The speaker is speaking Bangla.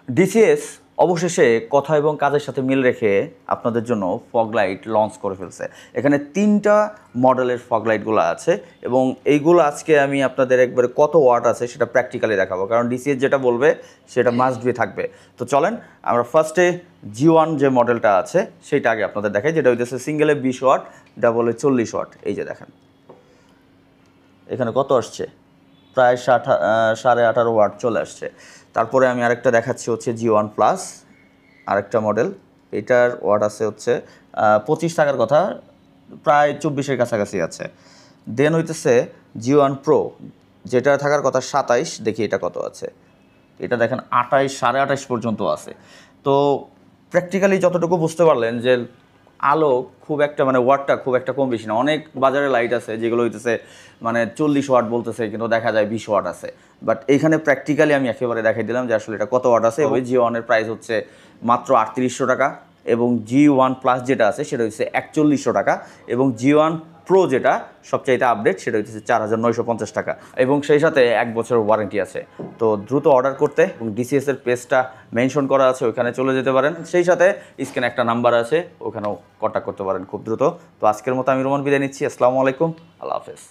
ডিসিএস অবশেষে কথা এবং কাজের সাথে মিল রেখে আপনাদের জন্য ফগ লাইট লঞ্চ করে ফেলছে। এখানে 3টা মডেলের ফগ লাইটগুলো আছে এবং এইগুলো আজকে আমি আপনাদের একবারে কত ওয়াট আছে সেটা প্র্যাকটিক্যালি দেখাবো, কারণ ডিসিএস যেটা বলবে সেটা মাস্ট বি থাকবে। তো চলেন আমরা ফার্স্টে G1 যে মডেলটা আছে সেটা আগে আপনাদের দেখাই, যেটা হইতেছে সিঙ্গেলে 20 ওয়াট, ডাবলে 40 ওয়াট। এই যে দেখেন এখানে কত আসছে, প্রায় 18.5 ওয়াট চলে আসছে। তারপরে আমি আরেকটা দেখাচ্ছি হচ্ছে G1 প্লাস, আরেকটা মডেল, এটার ওয়াট আছে হচ্ছে 25 থাকার কথা, প্রায় 24-এর কাছাকাছি আছে। দেন হইতেছে G1 প্রো, যেটা থাকার কথা 27, দেখি এটা কত আছে, এটা দেখেন 28, 28.5 পর্যন্ত আছে। তো প্র্যাকটিক্যালি যতটুকু বুঝতে পারলেন যে আলো খুব একটা মানে ওয়াটটা খুব একটা কম বেশি না। অনেক বাজারে লাইট আছে যেগুলো হইতেছে মানে 40 ওয়াট বলতেছে, কিন্তু দেখা যায় 20 ওয়াট আছে। বাট এইখানে প্র্যাকটিক্যালি আমি একেবারে দেখাই দিলাম যে আসলে এটা কত ওয়াট আছে। ওই G1-এর প্রাইস হচ্ছে মাত্র 3800 টাকা, এবং G1 প্লাস যেটা আছে সেটা হচ্ছে 4100 টাকা, এবং G1 প্রো যেটা সবচাইতে আপডেট সেটা হচ্ছে 4950 টাকা, এবং সেই সাথে 1 বছরের ওয়ারেন্টি আছে। তো দ্রুত অর্ডার করতে, এবং ডিসিএস এর পেজটা মেনশন করা আছে, ওখানে চলে যেতে পারেন। সেই সাথে স্ক্রিনে একটা নাম্বার আছে, ওখানেও কন্ট্যাক্ট করতে পারেন খুব দ্রুত। তো আজকের মতো আমি রোমান বিদায় নিচ্ছি। আসসালামু আলাইকুম, আল্লাহ হাফেজ।